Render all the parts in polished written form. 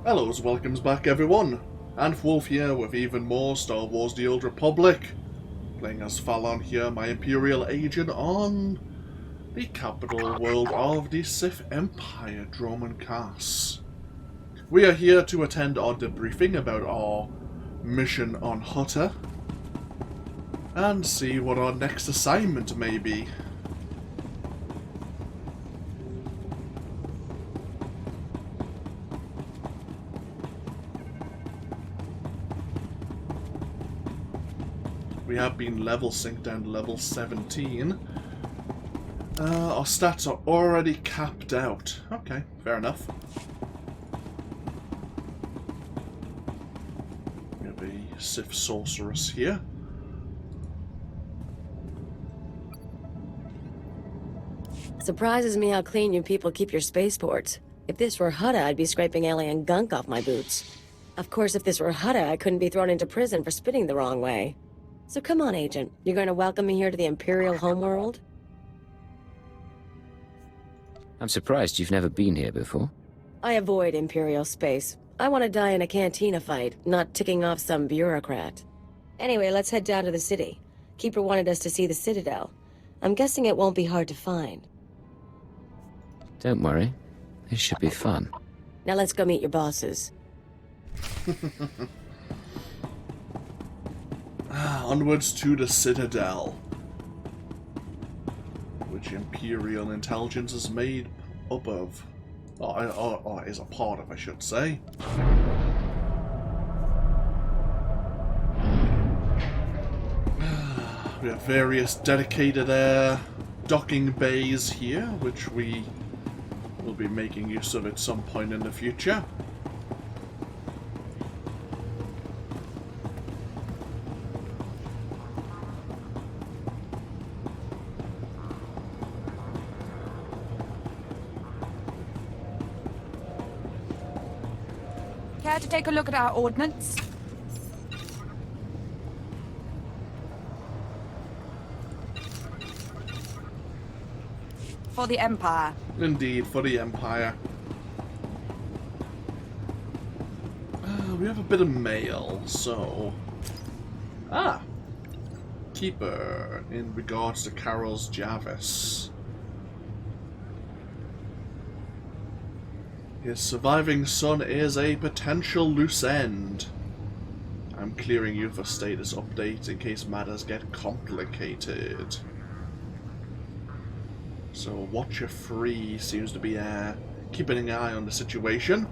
Hello's, welcomes back everyone, and Wolf here with even more Star Wars The Old Republic, playing as Thalon here, my Imperial agent on the capital world of the Sith Empire, Dromund Kaas. We are here to attend our debriefing about our mission on Hutta, and see what our next assignment may be. We have been level synced down to level 17. Our stats are already capped out. Okay, fair enough. We have a Sith sorceress here. Surprises me how clean you people keep your spaceports. If this were Hutta, I'd be scraping alien gunk off my boots. Of course, if this were Hutta, I couldn't be thrown into prison for spitting the wrong way. So come on, Agent. You're going to welcome me here to the Imperial homeworld? I'm surprised you've never been here before. I avoid Imperial space. I want to die in a cantina fight, not ticking off some bureaucrat. Anyway, let's head down to the city. Keeper wanted us to see the Citadel. I'm guessing it won't be hard to find. Don't worry. This should be fun. Now let's go meet your bosses. Onwards to the Citadel, which Imperial Intelligence is made up of. Or is a part of, I should say. We have various dedicated docking bays here, which we will be making use of at some point in the future. Care to take a look at our ordnance? For the Empire. Indeed, for the Empire. We have a bit of mail, so... Keeper, in regards to Carol's Jarvis. His surviving son is a potential loose end. I'm clearing you for status updates in case matters get complicated. So Watcher 3 seems to be keeping an eye on the situation.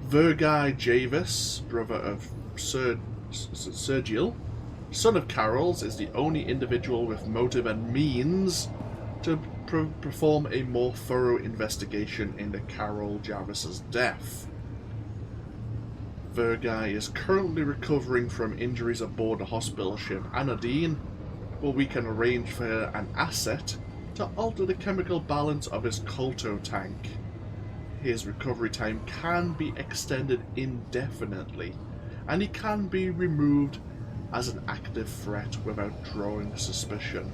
Virgai Javis, brother of Sergiel, son of Carol's, is the only individual with motive and means to perform a more thorough investigation into Carol Jarvis's death. Virgai is currently recovering from injuries aboard the hospital ship Anodyne, but we can arrange for an asset to alter the chemical balance of his colto tank. His recovery time can be extended indefinitely, and he can be removed as an active threat without drawing suspicion.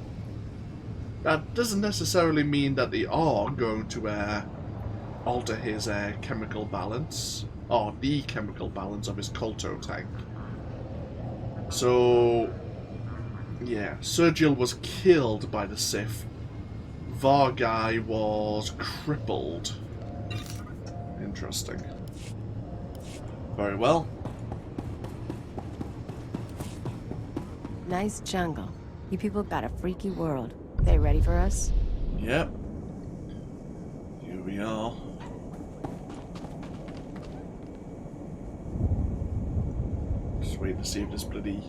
That doesn't necessarily mean that they are going to alter his chemical balance, or the chemical balance of his colto tank. So, yeah, Sergiel was killed by the Sith. Vargai was crippled. Interesting. Very well. Nice jungle. You people got a freaky world. They ready for us? Yep. Here we are. Just wait to see if this bloody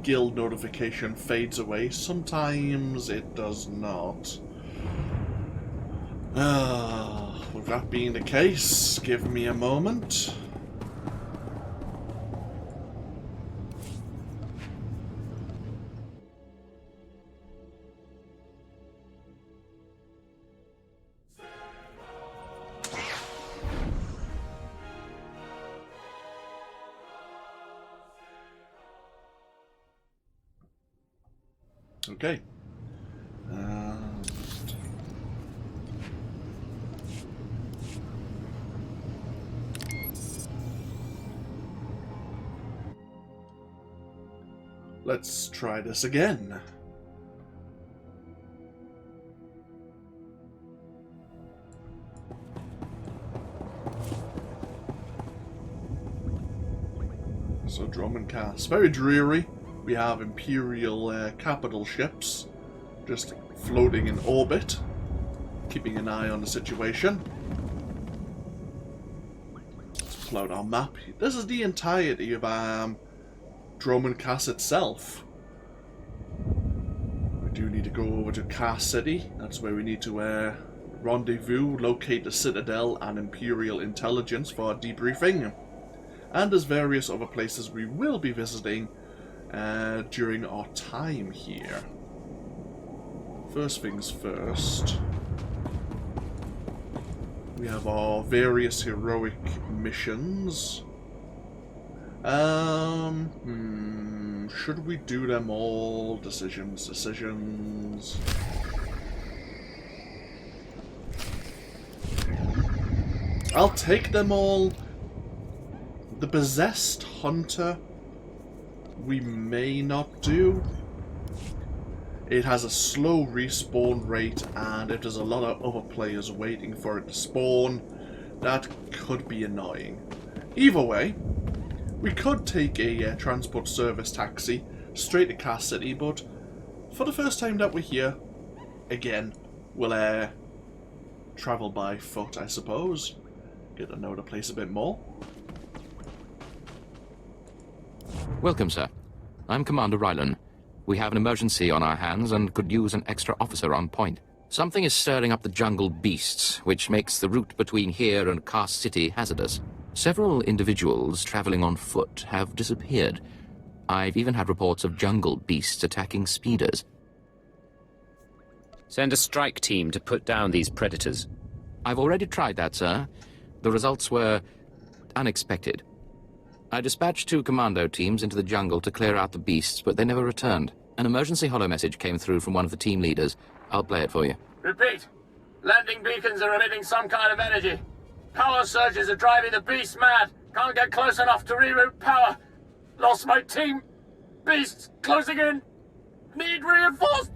guild notification fades away. Sometimes it does not. With that being the case, give me a moment. Okay. let's try this again. So Dromund Kaas, very dreary. We have Imperial capital ships just floating in orbit, keeping an eye on the situation. Let's pull out our map. This is the entirety of Dromund Kaas itself. We do need to go over to Kaas City. That's where we need to rendezvous, locate the Citadel and Imperial Intelligence for debriefing. And there's various other places we will be visiting during our time here. First things first, we have our various heroic missions. Should we do them all? Decisions. I'll take them all. The Possessed Hunter we may not do. It has a slow respawn rate, and if there's a lot of other players waiting for it to spawn, that could be annoying. Either way, we could take a transport service taxi straight to Kaas City, but for the first time that we're here, again, we'll travel by foot, I suppose. Get to know the place a bit more. Welcome, sir. I'm Commander Rylan. We have an emergency on our hands and could use an extra officer on point. Something is stirring up the jungle beasts, which makes the route between here and Kaas City hazardous. Several individuals traveling on foot have disappeared. I've even had reports of jungle beasts attacking speeders. Send a strike team to put down these predators. I've already tried that, sir. The results were unexpected. I dispatched 2 commando teams into the jungle to clear out the beasts, but they never returned. An emergency holo message came through from one of the team leaders. I'll play it for you. Repeat. Landing beacons are emitting some kind of energy. Power surges are driving the beasts mad. Can't get close enough to reroute power. Lost my team. Beasts closing in. Need reinforced.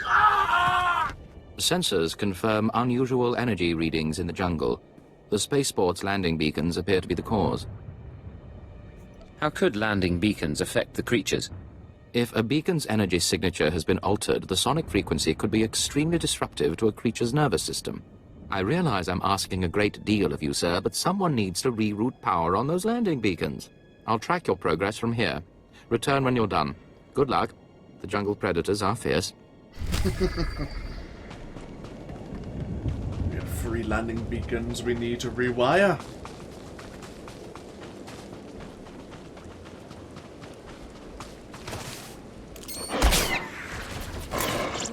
Ah! Sensors confirm unusual energy readings in the jungle. The spaceport's landing beacons appear to be the cause. How could landing beacons affect the creatures? If a beacon's energy signature has been altered, the sonic frequency could be extremely disruptive to a creature's nervous system. I realize I'm asking a great deal of you, sir, but someone needs to reroute power on those landing beacons. I'll track your progress from here. Return when you're done. Good luck. The jungle predators are fierce. We have 3 landing beacons we need to rewire.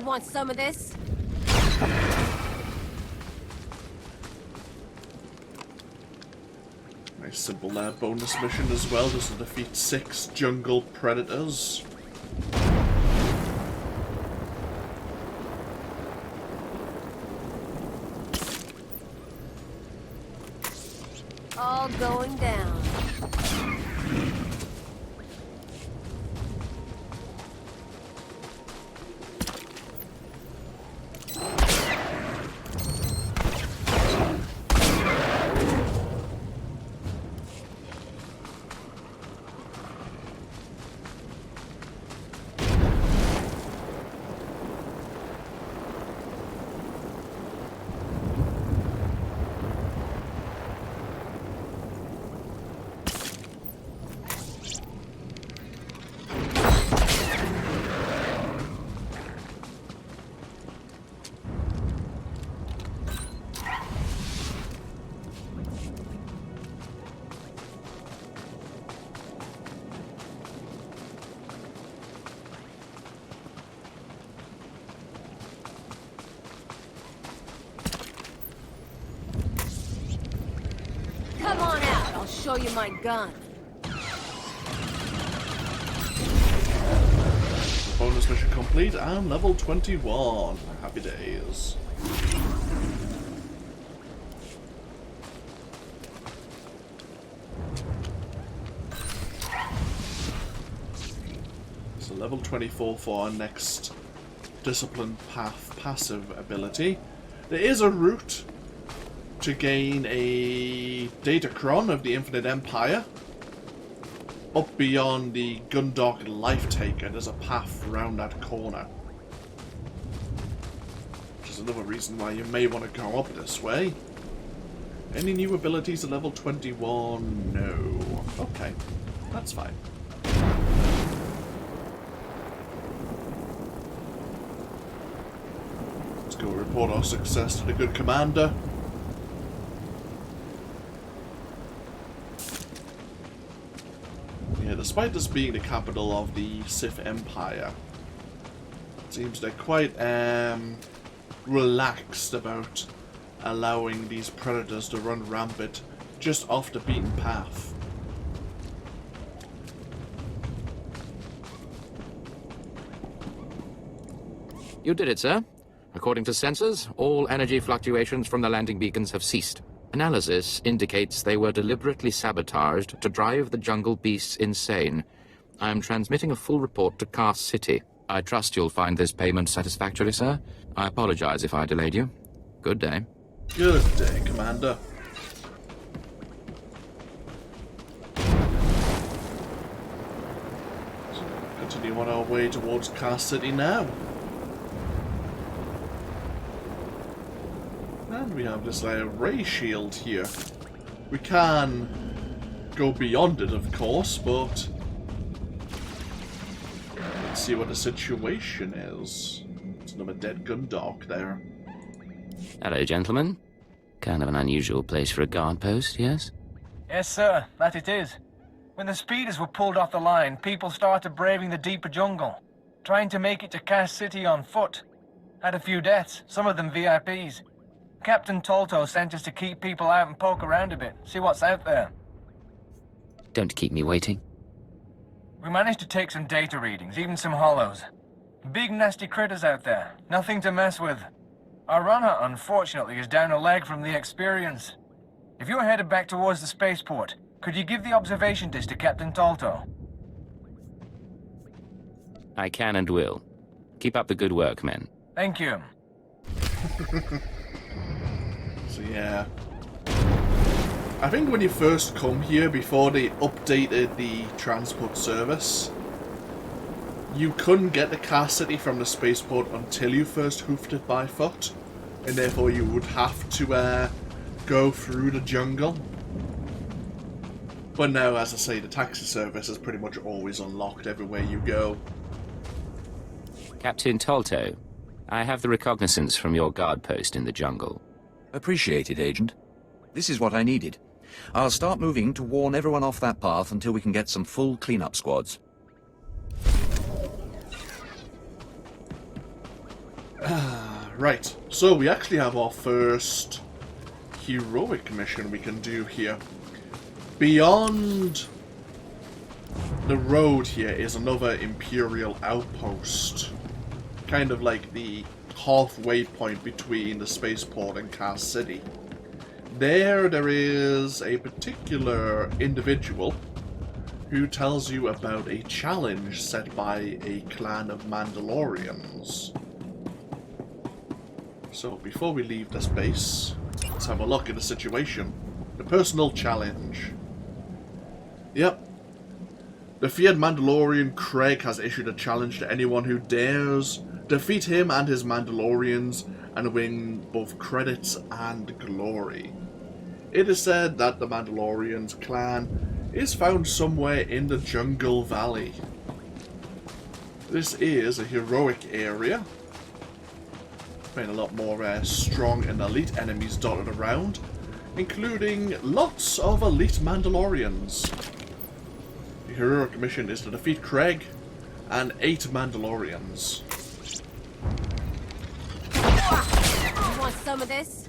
Want some of this? Nice simple bonus mission as well, just to defeat 6 jungle predators. All going down. Come on out, I'll show you my gun. Bonus mission complete and level 21. Happy days. So level 24 for our next Discipline Path passive ability. There is a route to gain a Datacron of the Infinite Empire. Up beyond the Gundock Life Taker, there's a path around that corner. Which is another reason why you may want to go up this way. Any new abilities at level 21? No. Okay, that's fine. Let's go report our success to the good commander. Yeah, despite this being the capital of the Sith Empire, it seems they're quite relaxed about allowing these predators to run rampant just off the beaten path. You did it, sir. According to sensors, all energy fluctuations from the landing beacons have ceased. Analysis indicates they were deliberately sabotaged to drive the jungle beasts insane. I am transmitting a full report to Kaas City. I trust you'll find this payment satisfactory, sir. I apologize if I delayed you. Good day. Good day, Commander. So, continue on our way towards Kaas City now. And we have this ray shield here. We can go beyond it, of course, but let's see what the situation is. There's another dead Gundock there. Hello, gentlemen. Kind of an unusual place for a guard post, yes? Yes, sir, that it is. When the speeders were pulled off the line, people started braving the deeper jungle, trying to make it to Kaas City on foot. Had a few deaths, some of them VIPs. Captain Tolto sent us to keep people out and poke around a bit, see what's out there. Don't keep me waiting. We managed to take some data readings, even some hollows. Big nasty critters out there, nothing to mess with. Our runner, unfortunately, is down a leg from the experience. If you're headed back towards the spaceport, could you give the observation disc to Captain Tolto? I can and will. Keep up the good work, men. Thank you. So yeah. I think when you first come here, before they updated the transport service, you couldn't get to Kaas City from the spaceport until you first hoofed it by foot. And therefore you would have to go through the jungle. But now, as I say, the taxi service is pretty much always unlocked everywhere you go. Captain Tolto, I have the recognizance from your guard post in the jungle. Appreciated, Agent. This is what I needed. I'll start moving to warn everyone off that path until we can get some full cleanup squads. Right, so we actually have our first heroic mission we can do here. Beyond the road here is another Imperial outpost. Kind of like the halfway point between the spaceport and Kaas City. There is a particular individual who tells you about a challenge set by a clan of Mandalorians. So before we leave this base, let's have a look at the situation. The personal challenge. Yep. The feared Mandalorian Craig has issued a challenge to anyone who dares defeat him and his Mandalorians and win both credits and glory. It is said that the Mandalorian's clan is found somewhere in the Jungle Valley. This is a heroic area. Been a lot more strong and elite enemies dotted around, including lots of elite Mandalorians. The heroic mission is to defeat Craig and 8 Mandalorians. You want some of this?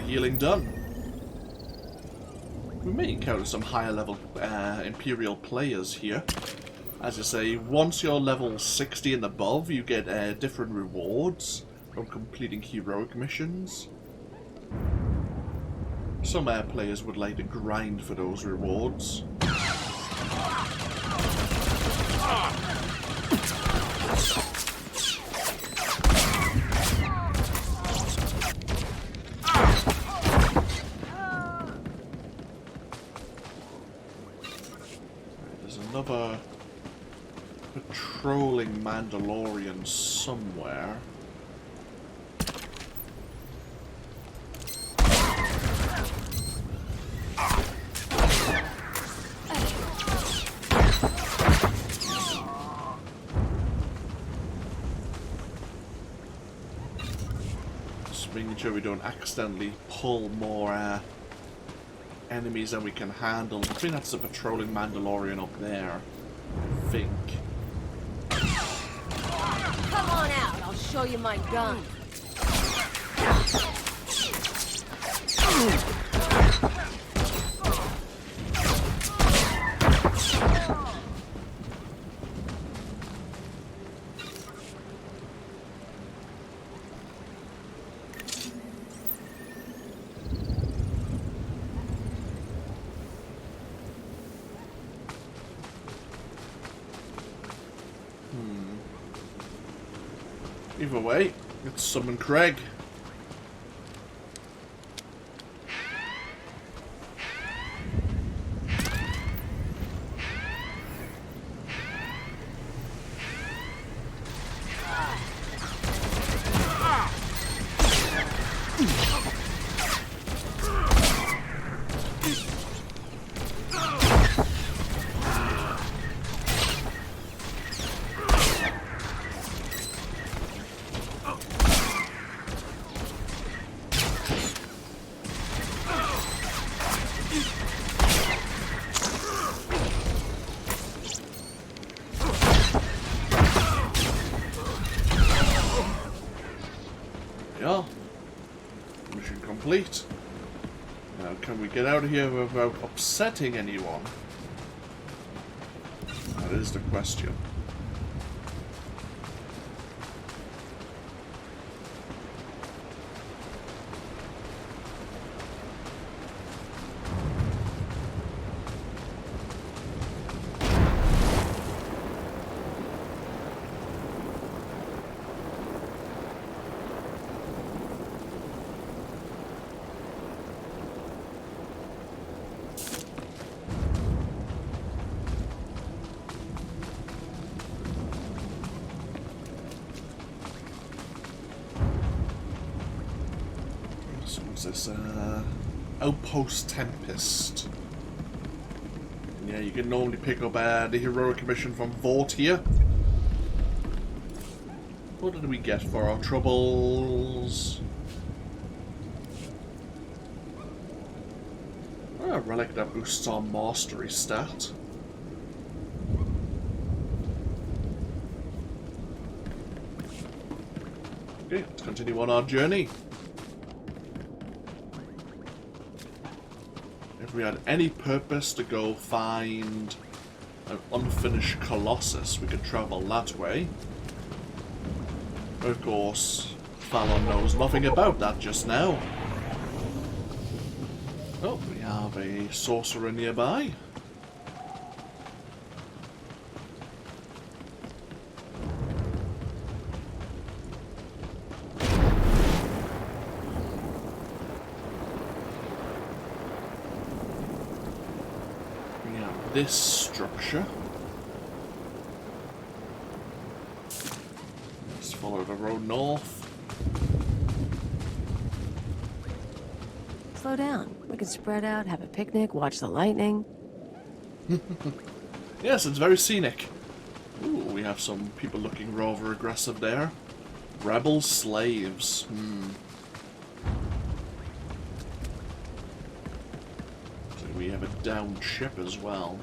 healing done. We may encounter some higher level Imperial players here. As I say, once you're level 60 and above, you get different rewards from completing heroic missions. Some players would like to grind for those rewards. There's another patrolling Mandalorian somewhere. Making sure we don't accidentally pull more enemies than we can handle. I think that's the patrolling Mandalorian up there. I think. Come on out, I'll show you my gun. Either way, let's summon Craig. Yeah. Mission complete. Now, can we get out of here without upsetting anyone? That is the question. This Outpost Tempest. Yeah, you can normally pick up the heroic mission from Vought here. What did we get for our troubles? A relic that boosts our mastery stat. Okay, let's continue on our journey. If we had any purpose to go find an unfinished colossus, we could travel that way. Of course, Thalon knows nothing about that just now. Oh, we have a sorcerer nearby. This structure. Let's follow the road north. Slow down. We can spread out, have a picnic, watch the lightning. Yes, it's very scenic. Ooh, we have some people looking rather aggressive there. Rebel slaves. We have a downed ship as well.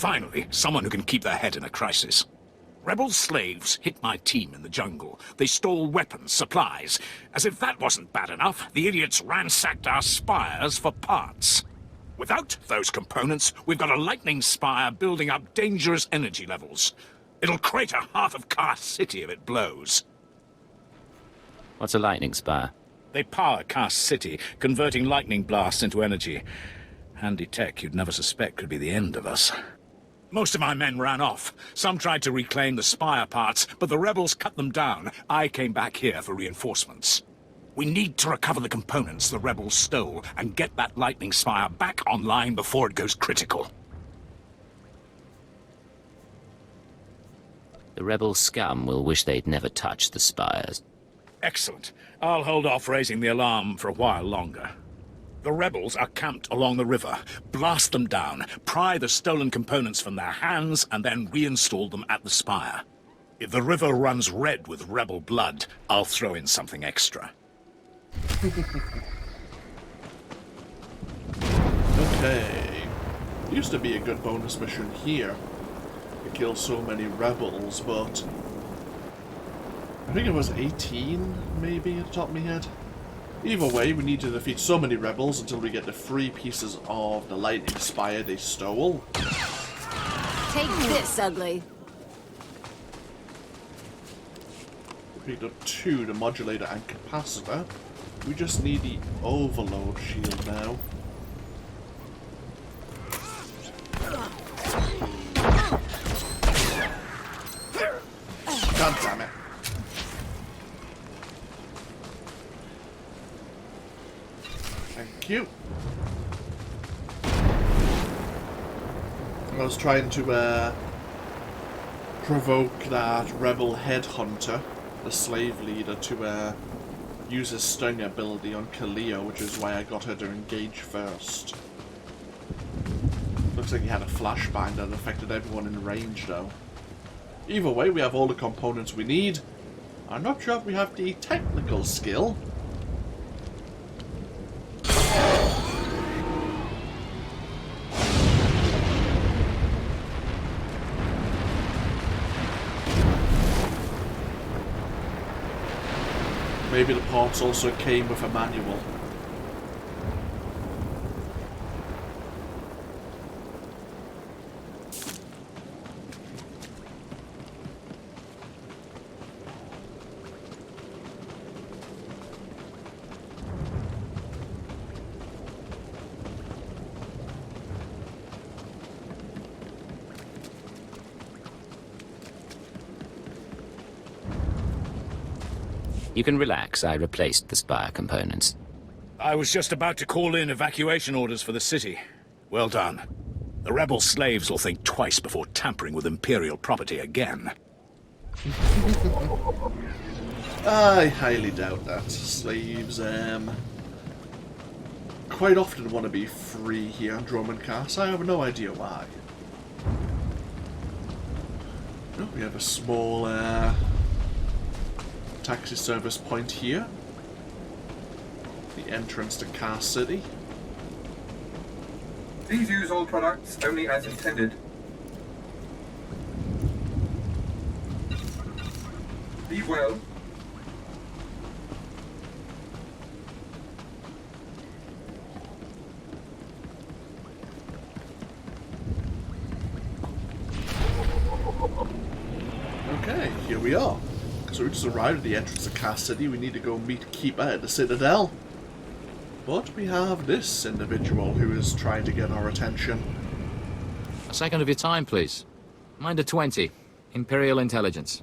Finally, someone who can keep their head in a crisis. Rebel slaves hit my team in the jungle. They stole weapons, supplies. As if that wasn't bad enough, the idiots ransacked our spires for parts. Without those components, we've got a lightning spire building up dangerous energy levels. It'll crater half of Kaas City if it blows. What's a lightning spire? They power Kaas City, converting lightning blasts into energy. Handy tech you'd never suspect could be the end of us. Most of my men ran off. Some tried to reclaim the spire parts, but the rebels cut them down. I came back here for reinforcements. We need to recover the components the rebels stole and get that lightning spire back online before it goes critical. The rebel scum will wish they'd never touched the spires. Excellent. I'll hold off raising the alarm for a while longer. The rebels are camped along the river. Blast them down, pry the stolen components from their hands, and then reinstall them at the spire. If the river runs red with rebel blood, I'll throw in something extra. Okay. Used to be a good bonus mission here. To kill so many rebels, but I think it was 18, maybe, at the top of my head. Either way, we need to defeat so many rebels until we get the 3 pieces of the lightning spire they stole. Take this, ugly. We picked up 2, the modulator and capacitor. We just need the overload shield now. God damn it. Thank you. I was trying to provoke that rebel headhunter, the slave leader, to use his stung ability on Kaleo, which is why I got her to engage first. Looks like he had a flashbang that affected everyone in range though. Either way, we have all the components we need. I'm not sure if we have the technical skill. Maybe the parts also came with a manual. You can relax, I replaced the spire components. I was just about to call in evacuation orders for the city. Well done. The rebel slaves will think twice before tampering with Imperial property again. I highly doubt that. Slaves, quite often want to be free here on Dromund Kaas. I have no idea why. Oh, we have a small, taxi service point here. The entrance to Kaas City. Please use all products only as intended. Leave well. Okay, here we are. So we just arrived at the entrance to Kaas City. We need to go meet Keeper at the Citadel. But we have this individual who is trying to get our attention. A second of your time, please. Minder 20, Imperial Intelligence.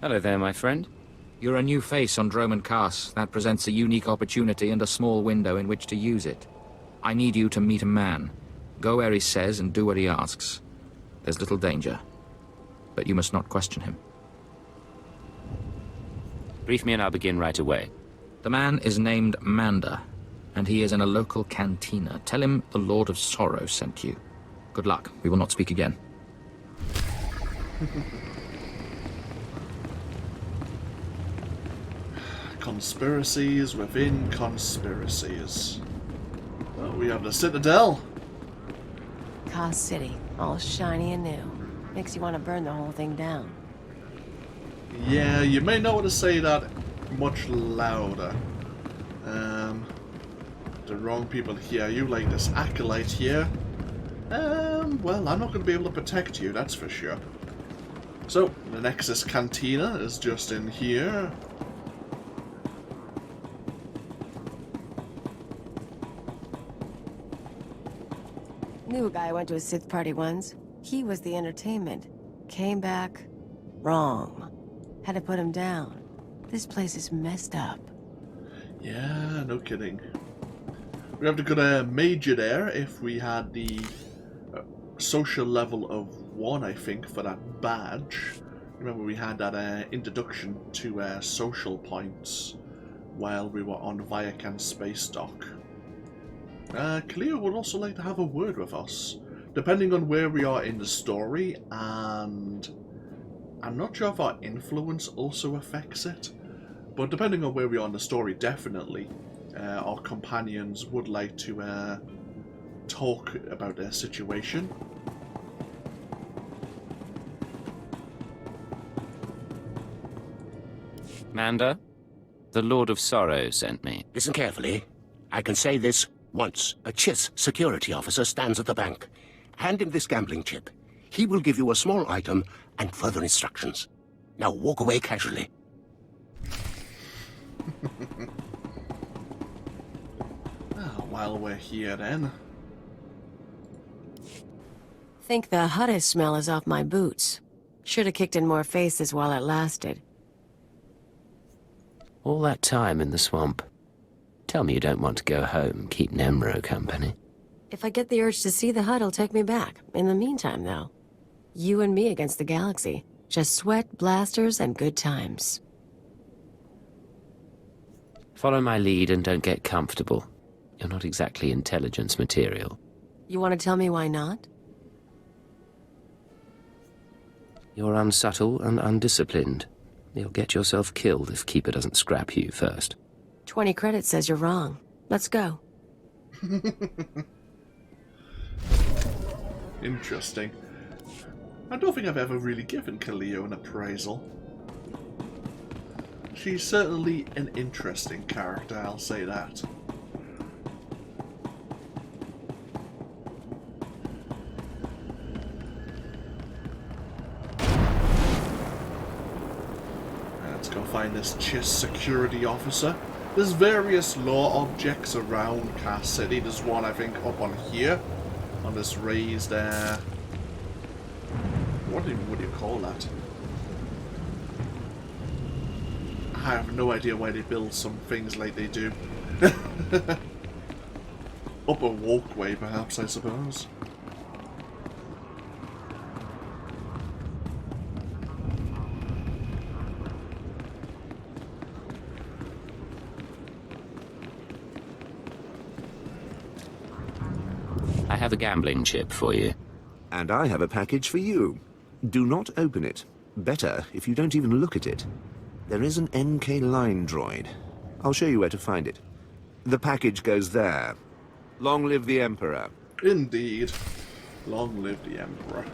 Hello there, my friend. You're a new face on Dromund Kaas. That presents a unique opportunity and a small window in which to use it. I need you to meet a man. Go where he says and do what he asks. There's little danger, but you must not question him. Brief me and I'll begin right away. The man is named Mander, and he is in a local cantina. Tell him the Lord of Sorrow sent you. Good luck. We will not speak again. Conspiracies within conspiracies. Oh, we have the Citadel. Kaas City, all shiny and new. Makes you want to burn the whole thing down. Yeah, you may not want to say that much louder. The wrong people hear you, like this acolyte here. Well, I'm not going to be able to protect you, that's for sure. So, the Nexus Cantina is just in here. Knew a guy I went to a Sith party once. He was the entertainment. Came back wrong. Had to put him down. This place is messed up. Yeah, no kidding. We have to go to Major there if we had the social level of 1, I think, for that badge. Remember we had that introduction to social points while we were on Viacan Space Dock. Cleo would also like to have a word with us, depending on where we are in the story, and I'm not sure if our influence also affects it, but depending on where we are in the story, definitely our companions would like to talk about their situation. Manda, the Lord of Sorrow sent me. Listen carefully. I can say this once. A Chiss security officer stands at the bank. Hand him this gambling chip. He will give you a small item and further instructions. Now walk away casually. While we're here then. Think the Hutta smell is off my boots. Should have kicked in more faces while it lasted. All that time in the swamp. Tell me you don't want to go home, keep Nemro company. If I get the urge to see the Hut, it'll take me back. In the meantime, though, you and me against the galaxy. Just sweat, blasters, and good times. Follow my lead and don't get comfortable. You're not exactly intelligence material. You want to tell me why not? You're unsubtle and undisciplined. You'll get yourself killed if Keeper doesn't scrap you first. 20 credits says you're wrong. Let's go. Interesting. I don't think I've ever really given Cleo an appraisal. She's certainly an interesting character, I'll say that. Let's go find this Chiss security officer. There's various law objects around Kaas City. There's one, I think, up on here. On this raised, what do you call that? I have no idea why they build some things like they do. Up a walkway, perhaps, I suppose. I have a gambling chip for you. And I have a package for you. Do not open it. Better if you don't even look at it. There is an NK line droid. I'll show you where to find it. The package goes there. Long live the Emperor. Indeed. Long live the Emperor.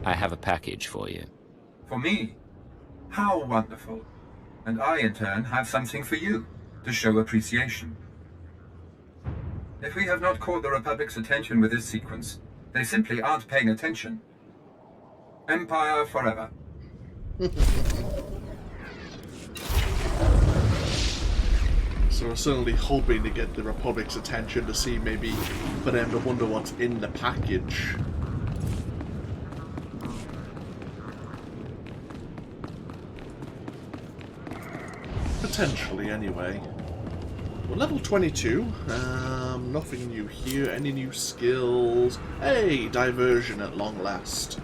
I have a package for you. For me? How wonderful. And I, in turn, have something for you, to show appreciation. If we have not caught the Republic's attention with this sequence, they simply aren't paying attention. Empire forever. So we're certainly hoping to get the Republic's attention to see maybe for them to wonder what's in the package. Potentially, anyway. We're level 22. Nothing new here. Any new skills? Hey, diversion at long last.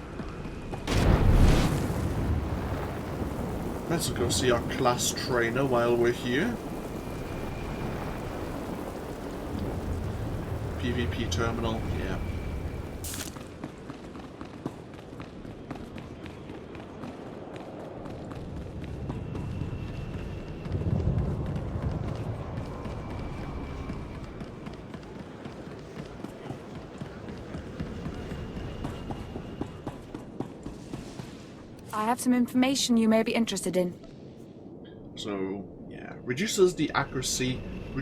Let's go see our class trainer while we're here. PvP terminal, yeah. I have some information you may be interested in. So, yeah, reduces accuracy by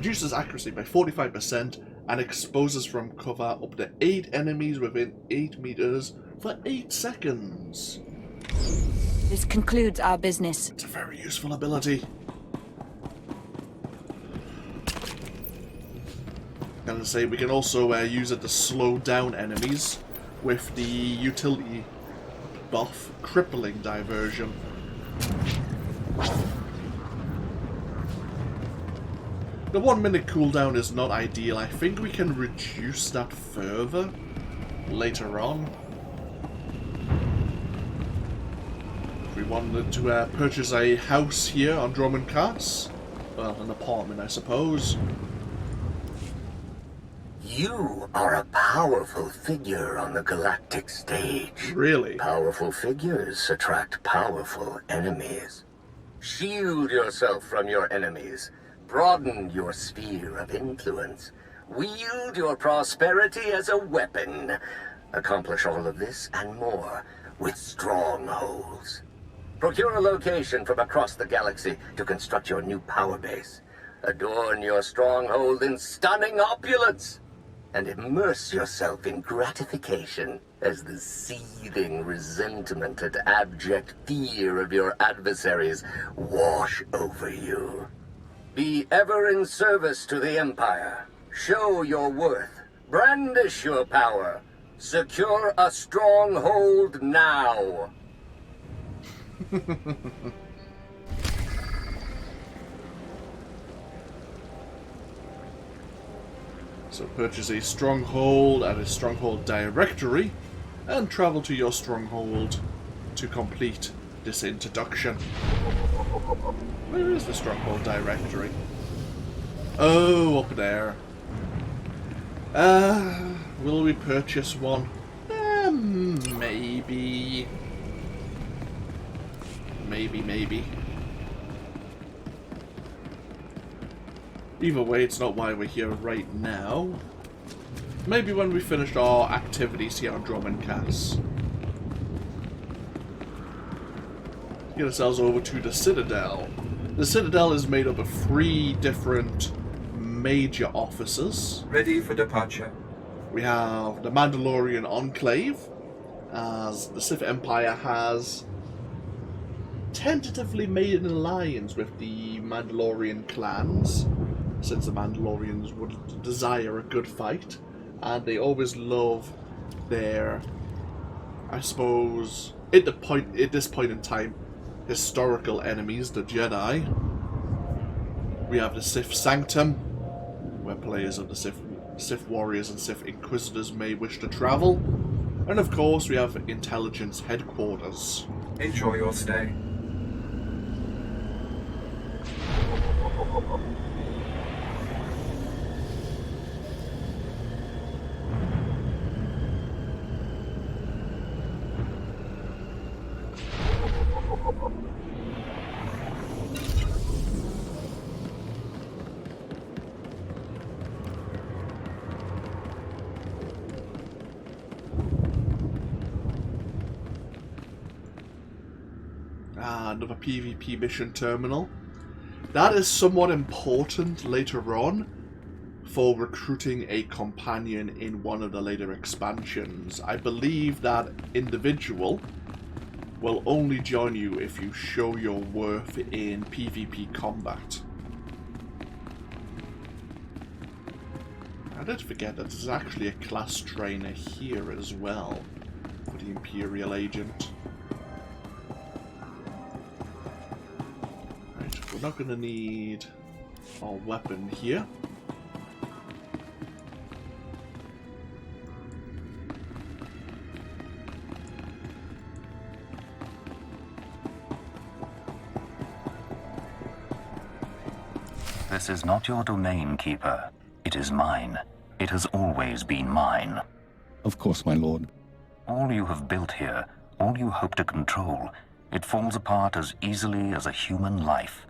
45% and exposes from cover up to 8 enemies within 8 meters for 8 seconds. This concludes our business. It's a very useful ability. And to say we can also use it to slow down enemies with the utility buff, crippling diversion. The 1 minute cooldown is not ideal. I think we can reduce that further later on. If we wanted to purchase a house here on Dromund Kaas, well, an apartment I suppose. You are a powerful figure on the galactic stage. Really? Powerful figures attract powerful enemies. Shield yourself from your enemies. Broaden your sphere of influence. Wield your prosperity as a weapon. Accomplish all of this and more with strongholds. Procure a location from across the galaxy to construct your new power base. Adorn your stronghold in stunning opulence. And immerse yourself in gratification as the seething resentment and abject fear of your adversaries wash over you. Be ever in service to the Empire. Show your worth. Brandish your power. Secure a stronghold now. So purchase a stronghold at a stronghold directory and travel to your stronghold to complete this introduction. Where is the stronghold directory? Oh, up there. Will we purchase one? Maybe. Maybe. Either way, it's not why we're here right now. Maybe when we finished our activities here on Dromund Kaas. Get ourselves over to the Citadel. The Citadel is made up of 3 different major offices. Ready for departure. We have the Mandalorian Enclave, as the Sith Empire has tentatively made an alliance with the Mandalorian clans, since the Mandalorians would desire a good fight, and they always love their, I suppose, at this point in time, historical enemies, the Jedi. We have the Sith Sanctum, where players of the Sith Warriors and Sith Inquisitors may wish to travel, and of course we have Intelligence Headquarters. Enjoy your stay. Another PvP mission terminal. That is somewhat important later on for recruiting a companion in one of the later expansions. I believe that individual will only join you if you show your worth in PvP combat. did forget that there's actually a class trainer here as well for the Imperial agent. Right, we're not going to need our weapon here. This is not your domain, Keeper. It is mine. It has always been mine. Of course, my lord. All you have built here, all you hope to control, it falls apart as easily as a human life.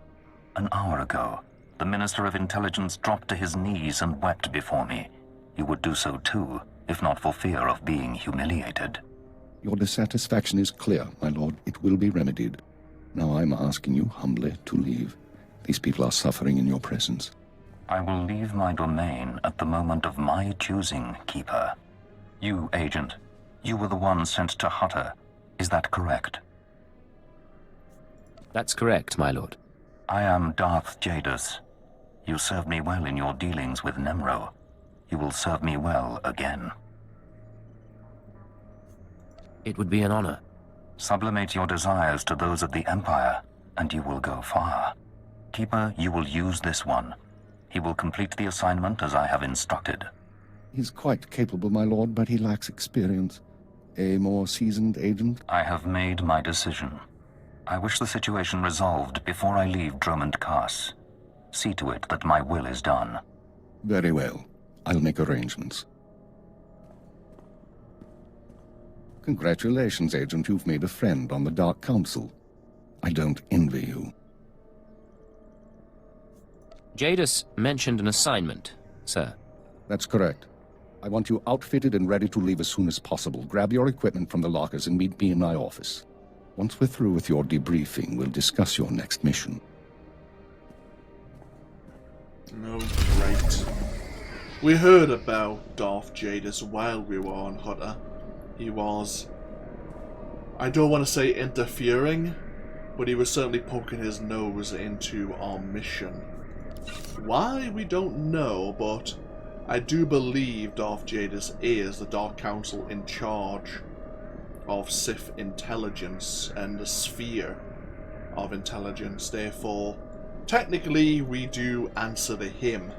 An hour ago, the Minister of Intelligence dropped to his knees and wept before me. You would do so too, if not for fear of being humiliated. Your dissatisfaction is clear, my lord. It will be remedied. Now I'm asking you humbly to leave. These people are suffering in your presence. I will leave my domain at the moment of my choosing, Keeper. You, Agent, you were the one sent to Hutta. Is that correct? That's correct, my lord. I am Darth Jadus. You served me well in your dealings with Nemro. You will serve me well again. It would be an honor. Sublimate your desires to those of the Empire, and you will go far. Keeper, you will use this one. He will complete the assignment as I have instructed. He's quite capable, my lord, but he lacks experience. A more seasoned agent? I have made my decision. I wish the situation resolved before I leave Dromund Kaas. See to it that my will is done. Very well. I'll make arrangements. Congratulations, Agent. You've made a friend on the Dark Council. I don't envy you. Jadus mentioned an assignment, sir. That's correct. I want you outfitted and ready to leave as soon as possible. Grab your equipment from the lockers and meet me in my office. Once we're through with your debriefing, we'll discuss your next mission. Oh, great. We heard about Darth Jadus while we were on Hutta. He was, I don't want to say interfering, but he was certainly poking his nose into our mission. Why, we don't know, but I do believe Darth Jadus is the Dark Council in charge of Sith intelligence and the sphere of intelligence. Therefore, technically, we do answer to him.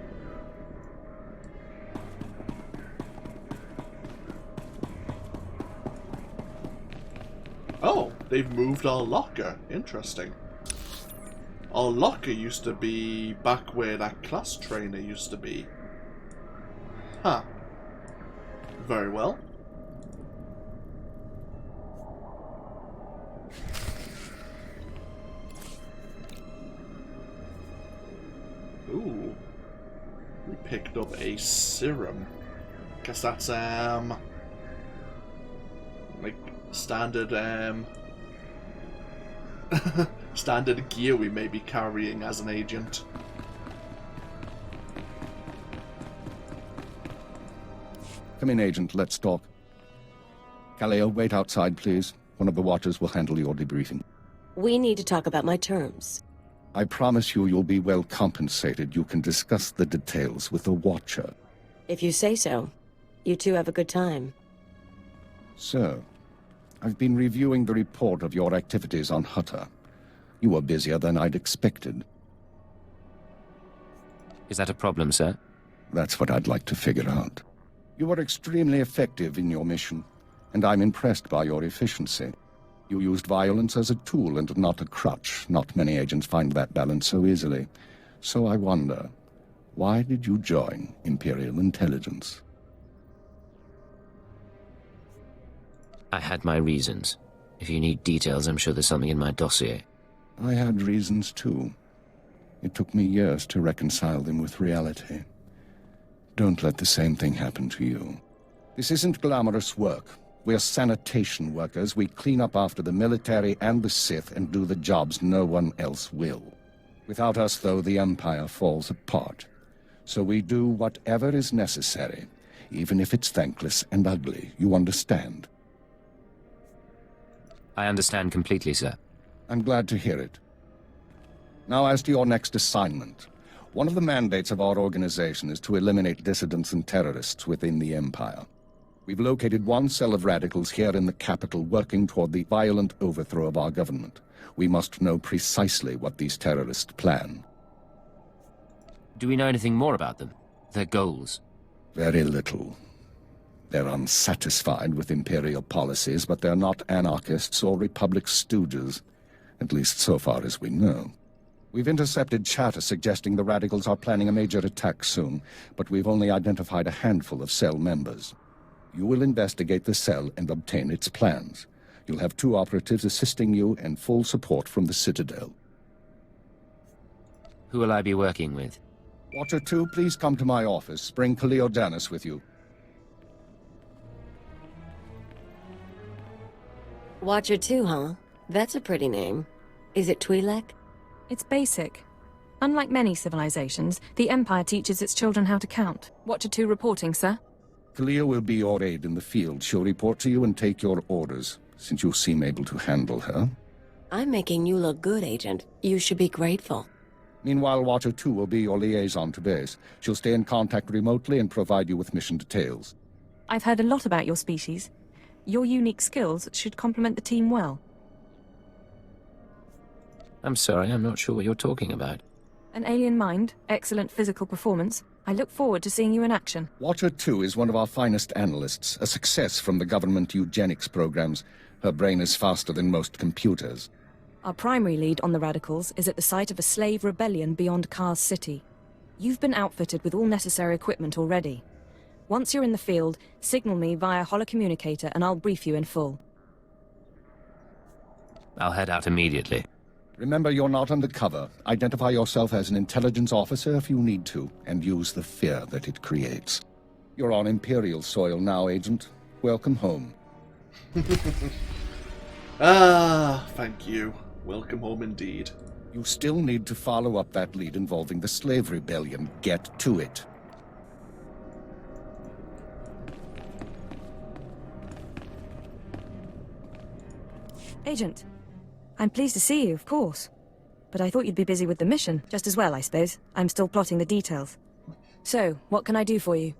Oh, they've moved our locker. Interesting. Our locker used to be back where that class trainer used to be. Huh. Very well. Ooh. We picked up a serum. Guess that's, like, standard, standard gear we may be carrying as an agent. Come in, Agent. Let's talk. Kaleo, wait outside, please. One of the watchers will handle your debriefing. We need to talk about my terms. I promise you you'll be well compensated. You can discuss the details with the watcher. If you say so. You two have a good time. So, I've been reviewing the report of your activities on Hutta. You were busier than I'd expected. Is that a problem, sir? That's what I'd like to figure out. You were extremely effective in your mission, and I'm impressed by your efficiency. You used violence as a tool and not a crutch. Not many agents find that balance so easily. So I wonder, why did you join Imperial Intelligence? I had my reasons. If you need details, I'm sure there's something in my dossier. I had reasons too. It took me years to reconcile them with reality. Don't let the same thing happen to you. This isn't glamorous work. We're sanitation workers. We clean up after the military and the Sith and do the jobs no one else will. Without us, though, the Empire falls apart. So we do whatever is necessary, even if it's thankless and ugly. You understand? I understand completely, sir. I'm glad to hear it. Now as to your next assignment. One of the mandates of our organization is to eliminate dissidents and terrorists within the Empire. We've located one cell of radicals here in the capital working toward the violent overthrow of our government. We must know precisely what these terrorists plan. Do we know anything more about them? Their goals? Very little. They're unsatisfied with Imperial policies, but they're not anarchists or Republic stooges. At least so far as we know. We've intercepted chatter suggesting the radicals are planning a major attack soon, but we've only identified a handful of cell members. You will investigate the cell and obtain its plans. You'll have 2 operatives assisting you and full support from the Citadel. Who will I be working with? Watcher 2, please come to my office. Bring Khalil Danis with you. Watcher 2, huh? That's a pretty name. Is it Twi'lek? It's basic. Unlike many civilizations, the Empire teaches its children how to count. Watcher 2 reporting, sir. Kalia will be your aide in the field. She'll report to you and take your orders, since you seem able to handle her. I'm making you look good, Agent. You should be grateful. Meanwhile, Watcher 2 will be your liaison to base. She'll stay in contact remotely and provide you with mission details. I've heard a lot about your species. Your unique skills should complement the team well. I'm sorry, I'm not sure what you're talking about. An alien mind, excellent physical performance. I look forward to seeing you in action. Watcher 2 is one of our finest analysts, a success from the government eugenics programs. Her brain is faster than most computers. Our primary lead on the radicals is at the site of a slave rebellion beyond Kaas City. You've been outfitted with all necessary equipment already. Once you're in the field, signal me via holocommunicator and I'll brief you in full. I'll head out immediately. Remember, you're not undercover. Identify yourself as an intelligence officer if you need to, and use the fear that it creates. You're on Imperial soil now, Agent. Welcome home. Thank you. Welcome home indeed. You still need to follow up that lead involving the slave rebellion. Get to it. Agent, I'm pleased to see you, of course. But I thought you'd be busy with the mission, just as well, I suppose. I'm still plotting the details. So, what can I do for you?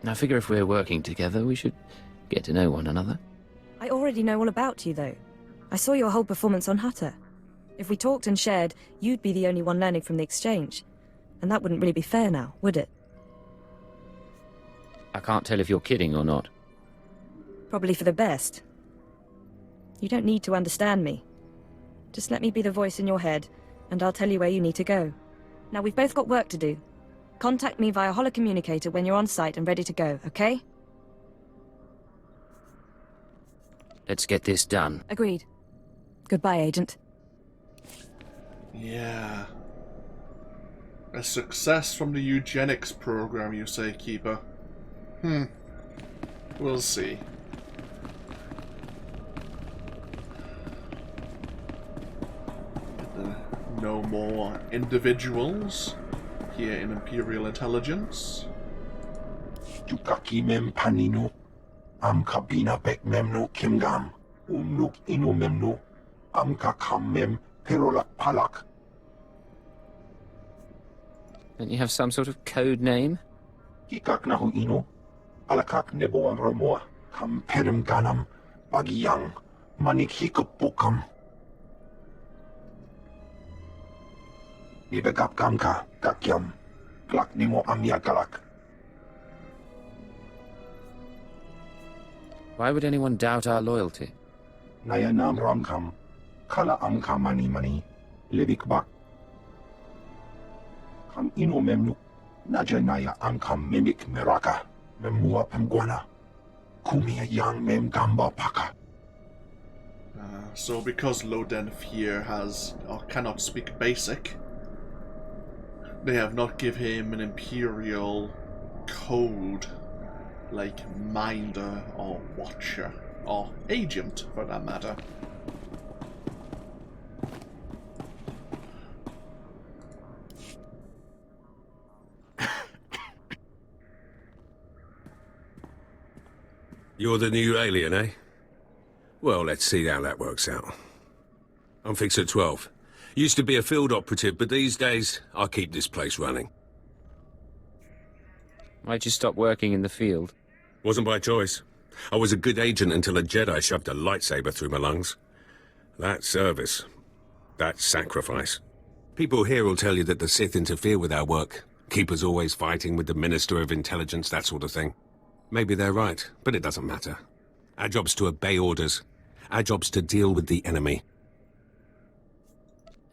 I figure if we're working together, we should get to know one another. I already know all about you, though. I saw your whole performance on Hutta. If we talked and shared, you'd be the only one learning from the exchange. And that wouldn't really be fair now, would it? I can't tell if you're kidding or not. Probably for the best. You don't need to understand me. Just let me be the voice in your head, and I'll tell you where you need to go. Now, we've both got work to do. Contact me via holocommunicator when you're on site and ready to go, okay? Let's get this done. Agreed. Goodbye, Agent. Yeah. A success from the eugenics program, you say, Keeper? We'll see. No more individuals here in Imperial Intelligence. Yukaki mem panino, am kabina bek memno kimgam, umnuk ino memno, am kakam mem perolak palak. Don't you have some sort of code name? Kikak nahu ino, alakak nebo ramoa, kam perim ganam, bagiyang, manik hikapukam. Nibegap gamka, gakyam, glak nimo amya galak. Why would anyone doubt our loyalty? Nayanam ramkam, kala amka mani, libik bak. Kam ino memnu, najanaya amkam mimik meraka, memua pemguana, kumia yang mem gamba paka. So because Loden here has, or cannot speak basic, they have not given him an Imperial code like Minder or Watcher or Agent for that matter. You're the new alien, eh? Well, let's see how that works out. I'm Fixer 12. Used to be a field operative, but these days, I keep this place running. Why'd you stop working in the field? Wasn't by choice. I was a good agent until a Jedi shoved a lightsaber through my lungs. That's service. That's sacrifice. People here will tell you that the Sith interfere with our work. Keep us always fighting with the Minister of Intelligence, that sort of thing. Maybe they're right, but it doesn't matter. Our job's to obey orders. Our job's to deal with the enemy.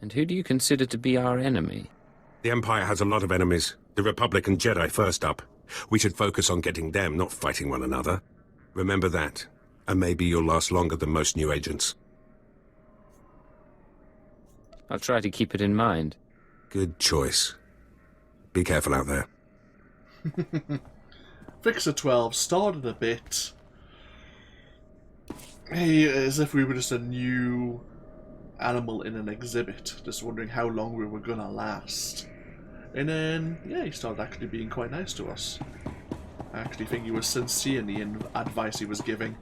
And who do you consider to be our enemy? The Empire has a lot of enemies. The Republic and Jedi first up. We should focus on getting them, not fighting one another. Remember that, and maybe you'll last longer than most new agents. I'll try to keep it in mind. Good choice. Be careful out there. Fixer 12 started a bit... Hey, as if we were just a new animal in an exhibit, just wondering how long we were gonna last. And then, yeah, he started actually being quite nice to us. I actually think he was sincere in the advice he was giving.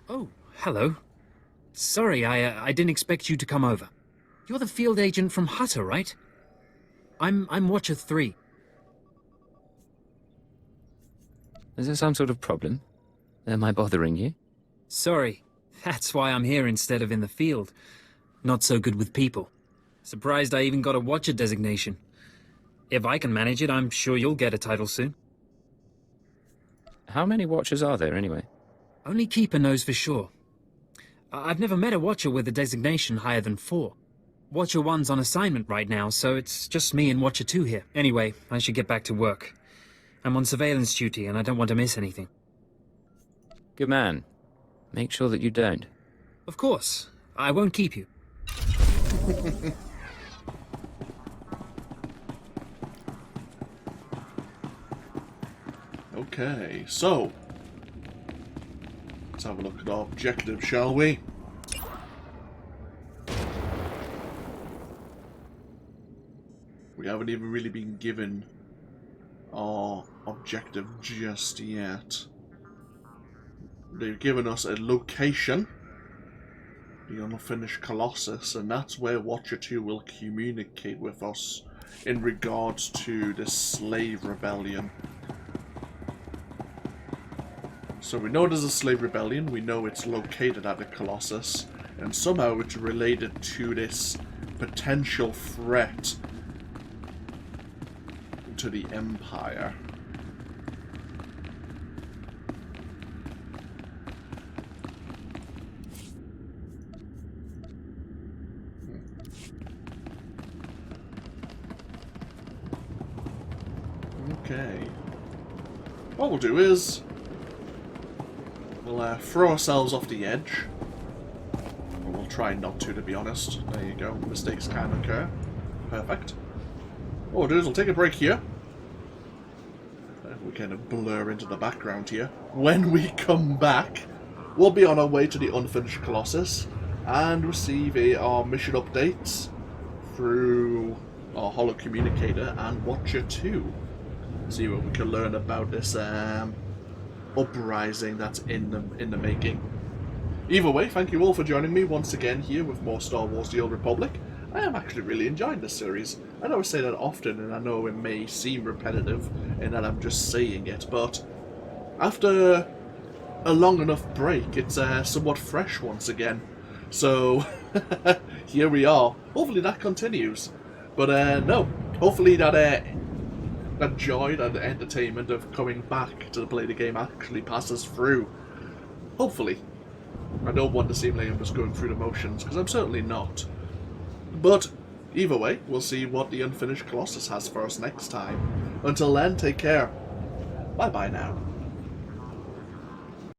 Oh, hello. Sorry, I didn't expect you to come over. You're the field agent from Hutta, right? I'm Watcher 3. Is there some sort of problem? Am I bothering you? Sorry. That's why I'm here instead of in the field. Not so good with people. Surprised I even got a Watcher designation. If I can manage it, I'm sure you'll get a title soon. How many Watchers are there, anyway? Only Keeper knows for sure. I've never met a Watcher with a designation higher than 4. Watcher 1's on assignment right now, so it's just me and Watcher 2 here. Anyway, I should get back to work. I'm on surveillance duty, and I don't want to miss anything. Good man. Make sure that you don't. Of course. I won't keep you. Okay, so... let's have a look at our objective, shall we? We haven't even really been given our objective just yet. They've given us a location, the unfinished colossus, and that's where Watcher 2 will communicate with us in regards to the slave rebellion. So we know there's a slave rebellion, we know it's located at the colossus, and somehow it's related to this potential threat to the Empire. Okay. What we'll do is we'll throw ourselves off the edge. Or we'll try not to be honest. There you go. Mistakes can occur. Perfect. What we'll do is we'll take a break here. We kind of blur into the background here. When we come back, we'll be on our way to the unfinished colossus and receive our mission updates through our holo communicator and Watcher 2. See what we can learn about this uprising that's in the making. Either way, thank you all for joining me once again here with more Star Wars The Old Republic. I am actually really enjoying this series. I know I say that often, and I know it may seem repetitive in that I'm just saying it, but after a long enough break, it's somewhat fresh once again. So, here we are. Hopefully that continues. But no, hopefully that joy, that entertainment of coming back to play the game actually passes through. Hopefully. I don't want to seem like I'm just going through the motions, because I'm certainly not. But either way, we'll see what the unfinished colossus has for us next time. Until then, take care. Bye bye now.